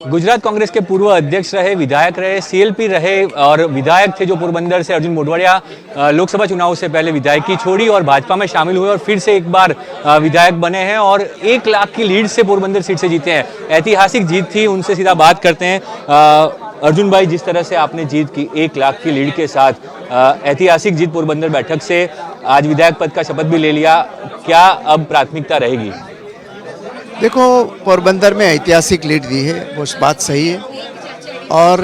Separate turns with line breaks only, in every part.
गुजरात कांग्रेस के पूर्व अध्यक्ष रहे, विधायक रहे, सीएलपी रहे और विधायक थे जो पोरबंदर से अर्जुन मोढवाडिया लोकसभा चुनाव से पहले विधायकी छोड़ी और भाजपा में शामिल हुए और फिर से एक बार विधायक बने हैं और 1 लाख की लीड से पोरबंदर सीट से जीते हैं। ऐतिहासिक जीत थी, उनसे सीधा बात करते हैं। अर्जुन भाई, जिस तरह से आपने जीत की 1 लाख की लीड के साथ, ऐतिहासिक जीत पोरबंदर बैठक से, आज विधायक पद का शपथ भी ले लिया, क्या अब प्राथमिकता रहेगी?
देखो, पोरबंदर में ऐतिहासिक लीड दी है, वो बात सही है और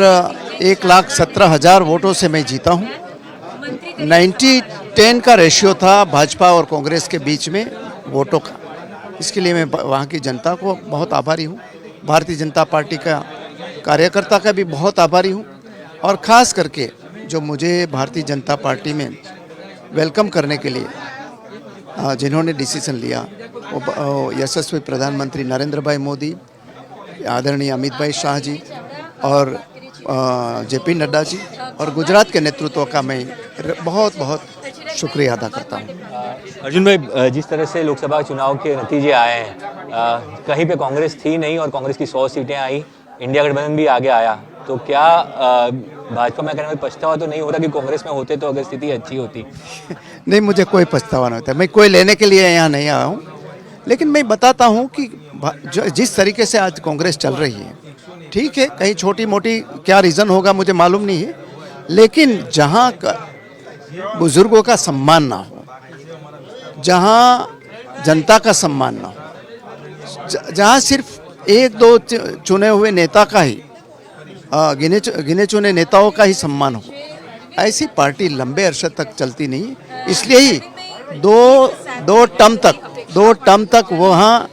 1,17,000 वोटों से मैं जीता हूँ। 90-10 का रेशियो था भाजपा और कांग्रेस के बीच में वोटों का। इसके लिए मैं वहाँ की जनता को बहुत आभारी हूँ, भारतीय जनता पार्टी का कार्यकर्ता का भी बहुत आभारी हूँ और ख़ास करके जो मुझे भारतीय जनता पार्टी में वेलकम करने के लिए जिन्होंने डिसीजन लिया, वो यशस्वी प्रधानमंत्री नरेंद्र भाई मोदी, आदरणीय अमित भाई शाह जी और जेपी नड्डा जी और गुजरात के नेतृत्व का मैं बहुत बहुत शुक्रिया अदा करता हूँ।
अर्जुन भाई, जिस तरह से लोकसभा चुनाव के नतीजे आए हैं, कहीं पे कांग्रेस थी नहीं और कांग्रेस की 100 सीटें आई, इंडिया गठबंधन भी आगे आया, तो क्या भाजपा में कहने में पछतावा तो नहीं हो रहा कि कांग्रेस में होते तो अगर स्थिति अच्छी होती?
नहीं, मुझे कोई पछतावा नहीं होता। मैं कोई लेने के लिए यहाँ नहीं आया हूँ, लेकिन मैं बताता हूँ कि जिस तरीके से आज कांग्रेस चल रही है, ठीक है, कहीं छोटी मोटी क्या रीज़न होगा मुझे मालूम नहीं है, लेकिन जहाँ बुजुर्गों का सम्मान ना हो, जहाँ जनता का सम्मान ना हो, जहाँ सिर्फ 1-2 चुने हुए नेता का ही गिने चुने नेताओं का ही सम्मान हो, ऐसी पार्टी लंबे अरसे तक चलती नहीं। इसलिए ही दो टर्म तक वहाँ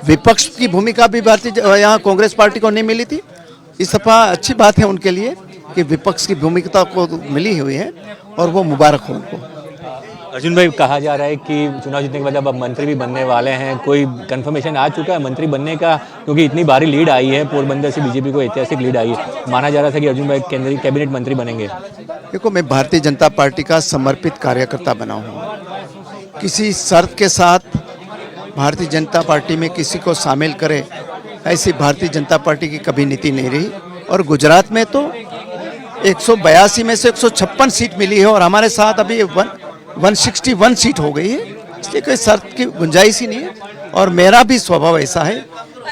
विपक्ष की भूमिका भी यहाँ कांग्रेस पार्टी को नहीं मिली थी। इस दफा अच्छी बात है उनके लिए कि विपक्ष की भूमिका को मिली हुई है और वो मुबारक हो उनको।
अर्जुन भाई, कहा जा रहा है कि चुनाव जीतने के बाद अब मंत्री भी बनने वाले हैं, कोई कंफर्मेशन आ चुका है मंत्री बनने का? क्योंकि इतनी भारी लीड आई है पोरबंदर से, बीजेपी को ऐतिहासिक लीड आई है, माना जा रहा था कि अर्जुन भाई केंद्रीय कैबिनेट मंत्री बनेंगे।
देखो, मैं भारतीय जनता पार्टी का समर्पित कार्यकर्ता बना हूँ। किसी शर्त के साथ भारतीय जनता पार्टी में किसी को शामिल करे, ऐसी भारतीय जनता पार्टी की कभी नीति नहीं रही। और गुजरात में तो 182 में से 156 सीट मिली है और हमारे साथ अभी 161 सीट हो गई है, इसलिए कोई शर्त की गुंजाइश ही नहीं है। और मेरा भी स्वभाव ऐसा है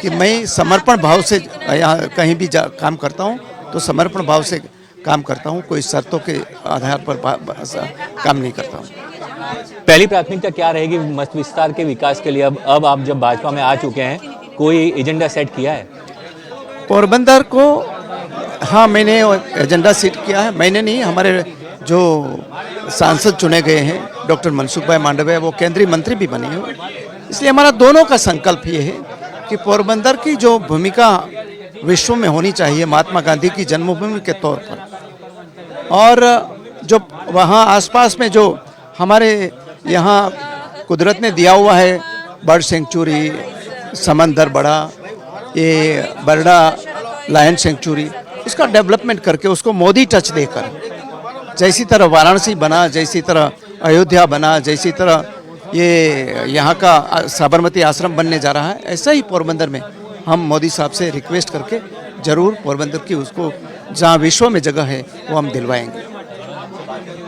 कि मैं समर्पण भाव से यहाँ कहीं भी काम करता हूँ तो समर्पण भाव से काम करता हूँ, कोई शर्तों के आधार पर काम नहीं करता हूँ।
पहली प्राथमिकता क्या रहेगी मस्त विस्तार के विकास के लिए? अब आप जब भाजपा में आ चुके हैं, कोई एजेंडा सेट किया है
पोरबंदर को? हाँ, मैंने एजेंडा सेट किया है। मैंने नहीं, हमारे जो सांसद चुने गए हैं डॉक्टर मनसुख भाई मांडविया, वो केंद्रीय मंत्री भी बने हैं। इसलिए हमारा दोनों का संकल्प ये है कि पोरबंदर की जो भूमिका विश्व में होनी चाहिए महात्मा गांधी की जन्मभूमि के तौर पर, और जो वहाँ आसपास में जो हमारे यहाँ कुदरत ने दिया हुआ है, बर्ड सेंचुरी, समंदर बड़ा, ये बरडा लायन सेंचुरी, उसका डेवलपमेंट करके उसको मोदी टच देकर, जैसी तरह वाराणसी बना, जैसी तरह अयोध्या बना, जैसी तरह ये यहाँ का साबरमती आश्रम बनने जा रहा है, ऐसा ही पोरबंदर में हम मोदी साहब से रिक्वेस्ट करके जरूर पोरबंदर की उसको जहाँ विश्व में जगह है वो हम दिलवाएंगे।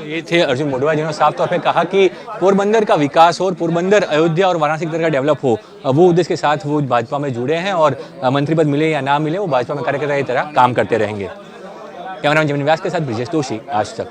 ये थे अर्जुन मोढवाडिया, जिन्होंने साफ तौर पे कहा कि पोरबंदर का विकास हो और पोरबंदर अयोध्या और वाराणसी की तरह डेवलप हो, वो उद्देश्य के साथ वो भाजपा में जुड़े हैं और मंत्री पद मिले या ना मिले, वो भाजपा में कार्यकर्ता की तरह काम करते रहेंगे। कैमरामैन जमीन व्यास के साथ ब्रिजेश दोषी, आज तक।